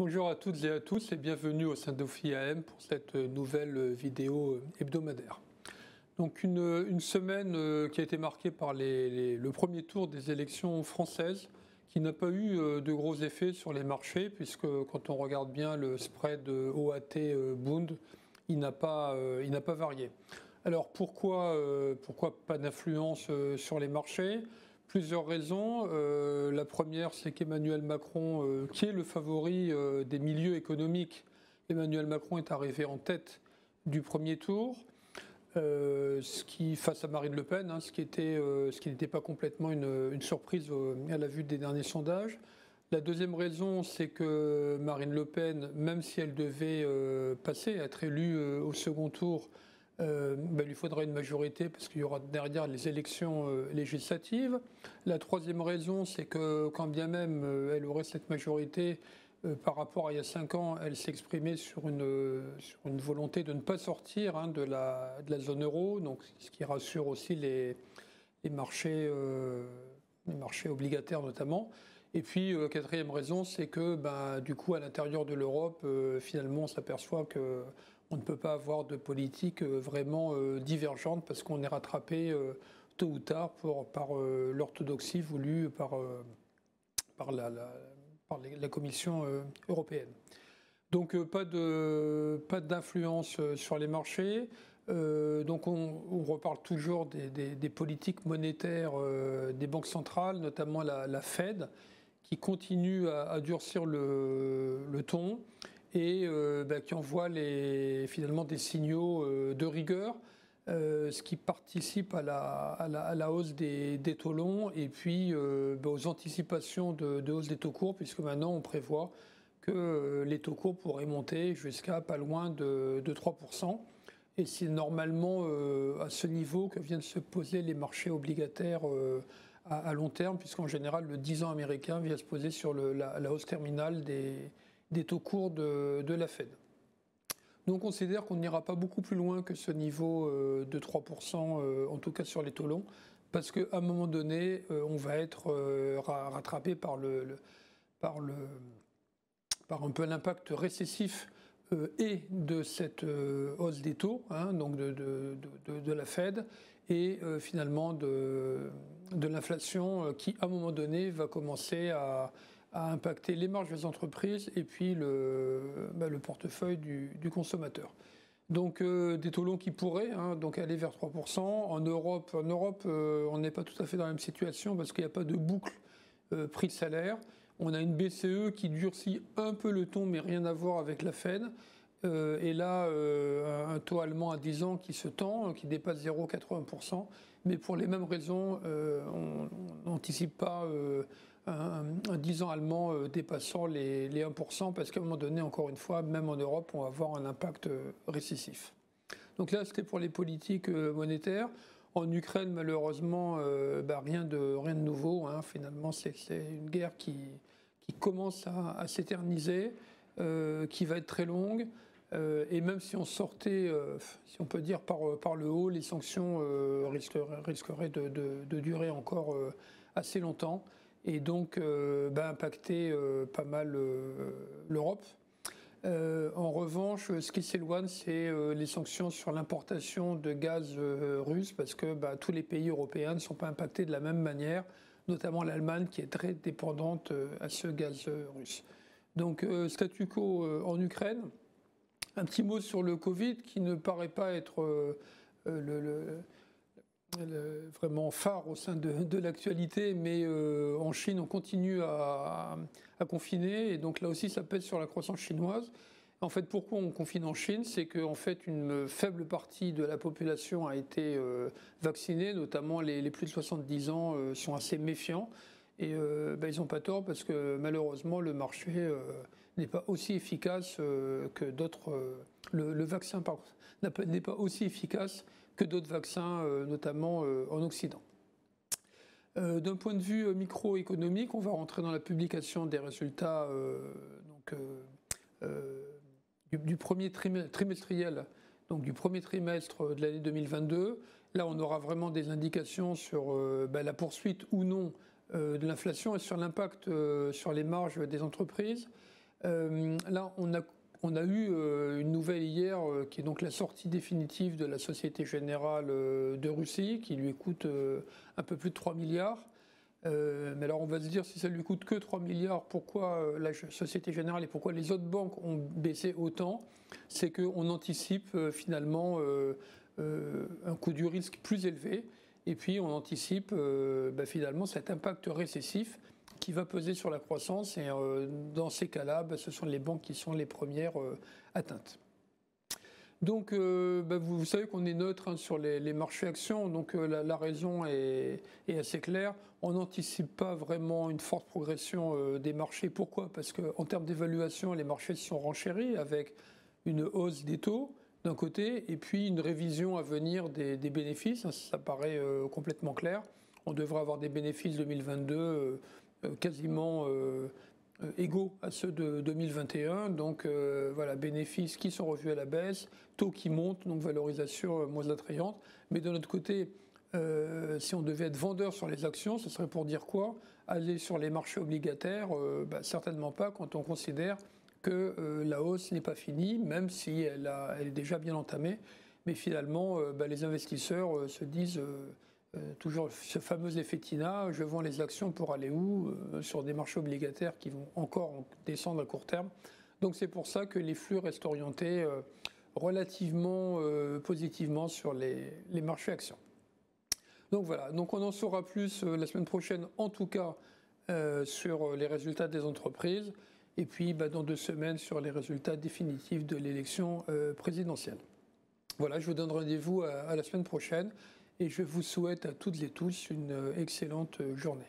Bonjour à toutes et à tous et bienvenue au sein d'Ophi AM pour cette nouvelle vidéo hebdomadaire. Donc une semaine qui a été marquée par le premier tour des élections françaises qui n'a pas eu de gros effets sur les marchés puisque quand on regarde bien le spread OAT-Bund, il n'a pas varié. Alors pourquoi pas d'influence sur les marchés ? Plusieurs raisons. La première, c'est qu'Emmanuel Macron, qui est le favori des milieux économiques, Emmanuel Macron est arrivé en tête du premier tour, face à Marine Le Pen, ce qui n'était pas complètement une surprise à la vue des derniers sondages. La deuxième raison, c'est que Marine Le Pen, même si elle devait être élue au second tour, il lui faudra une majorité parce qu'il y aura derrière les élections législatives. La troisième raison, c'est que quand bien même elle aurait cette majorité, par rapport à il y a 5 ans, elle s'exprimait sur une volonté de ne pas sortir de la zone euro, donc ce qui rassure aussi les marchés obligataires notamment. Et puis, quatrième raison, c'est que du coup, à l'intérieur de l'Europe, finalement, on s'aperçoit que on ne peut pas avoir de politique vraiment divergente parce qu'on est rattrapé tôt ou tard par l'orthodoxie voulue par la Commission européenne. Donc pas d'influence sur les marchés. Donc on reparle toujours des politiques monétaires des banques centrales, notamment la Fed, qui continue à durcir le ton et qui envoie finalement des signaux de rigueur, ce qui participe à la hausse des taux longs et puis aux anticipations de hausse des taux courts, puisque maintenant on prévoit que les taux courts pourraient monter jusqu'à pas loin de 3%. Et c'est normalement à ce niveau que viennent se poser les marchés obligataires à long terme, puisqu'en général le 10 ans américain vient se poser sur la hausse terminale des taux courts de la Fed. Donc on considère qu'on n'ira pas beaucoup plus loin que ce niveau de 3%, en tout cas sur les taux longs, parce qu'à un moment donné, on va être rattrapé par un peu l'impact récessif et de cette hausse des taux, donc de la Fed, et finalement de l'inflation qui, à un moment donné, va commencer à impacter les marges des entreprises et puis le portefeuille du consommateur. Donc des taux longs qui pourraient donc aller vers 3%. En Europe, on n'est pas tout à fait dans la même situation parce qu'il n'y a pas de boucle prix-salaire. On a une BCE qui durcit un peu le ton, mais rien à voir avec la Fed. Et là, un taux allemand à 10 ans qui se tend, qui dépasse 0,80%. Mais pour les mêmes raisons, on n'anticipe pas un 10 ans allemand dépassant les 1%, parce qu'à un moment donné, encore une fois, même en Europe, on va avoir un impact récessif. Donc là, c'était pour les politiques monétaires. En Ukraine, malheureusement, rien de nouveau. Finalement, c'est une guerre qui commence à s'éterniser, qui va être très longue. Et même si on sortait, si on peut dire, par le haut, les sanctions risqueraient de durer encore assez longtemps et donc impacter pas mal l'Europe. En revanche, ce qui s'éloigne, c'est les sanctions sur l'importation de gaz russe, parce que tous les pays européens ne sont pas impactés de la même manière, notamment l'Allemagne qui est très dépendante à ce gaz russe. Donc statu quo en Ukraine. Un petit mot sur le Covid qui ne paraît pas être vraiment phare au sein de l'actualité, mais en Chine on continue à confiner et donc là aussi ça pèse sur la croissance chinoise. En fait, pourquoi on confine en Chine? C'est qu'en fait une faible partie de la population a été vaccinée, notamment les plus de 70 ans sont assez méfiants et ils n'ont pas tort parce que malheureusement le marché n'est pas aussi efficace que d'autres. Le vaccin n'est pas aussi efficace que d'autres vaccins, notamment en Occident. D'un point de vue microéconomique, on va rentrer dans la publication des résultats du premier trimestriel, donc du premier trimestre de l'année 2022. Là, on aura vraiment des indications sur la poursuite ou non de l'inflation et sur l'impact sur les marges des entreprises. Là, on a eu une nouvelle hier qui est donc la sortie définitive de la Société Générale de Russie, qui lui coûte un peu plus de 3 milliards. Mais alors on va se dire, si ça lui coûte que 3 milliards, pourquoi la Société Générale et pourquoi les autres banques ont baissé autant? C'est qu'on anticipe finalement un coût du risque plus élevé, et puis on anticipe finalement cet impact récessif qui va peser sur la croissance, et dans ces cas-là, ce sont les banques qui sont les premières atteintes. Donc vous savez qu'on est neutre sur les marchés actions, donc la raison est assez claire. On n'anticipe pas vraiment une forte progression des marchés. Pourquoi? Parce qu'en termes d'évaluation, les marchés se sont renchéris avec une hausse des taux d'un côté, et puis une révision à venir des bénéfices. Ça paraît complètement clair. On devrait avoir des bénéfices 2022 quasiment égaux à ceux de 2021. Donc voilà, bénéfices qui sont revus à la baisse, taux qui montent, donc valorisation moins attrayante. Mais de notre côté, si on devait être vendeur sur les actions, ce serait pour dire quoi? Aller sur les marchés obligataires? Certainement pas, quand on considère que la hausse n'est pas finie, même si elle est déjà bien entamée. Mais finalement, les investisseurs se disent toujours ce fameux effet TINA, je vends les actions pour aller où? Sur des marchés obligataires qui vont encore descendre à court terme. Donc c'est pour ça que les flux restent orientés relativement positivement sur les marchés actions. Donc voilà, donc on en saura plus la semaine prochaine, en tout cas sur les résultats des entreprises, et puis dans 2 semaines sur les résultats définitifs de l'élection présidentielle. Voilà, je vous donne rendez-vous à la semaine prochaine. Et je vous souhaite à toutes et tous une excellente journée.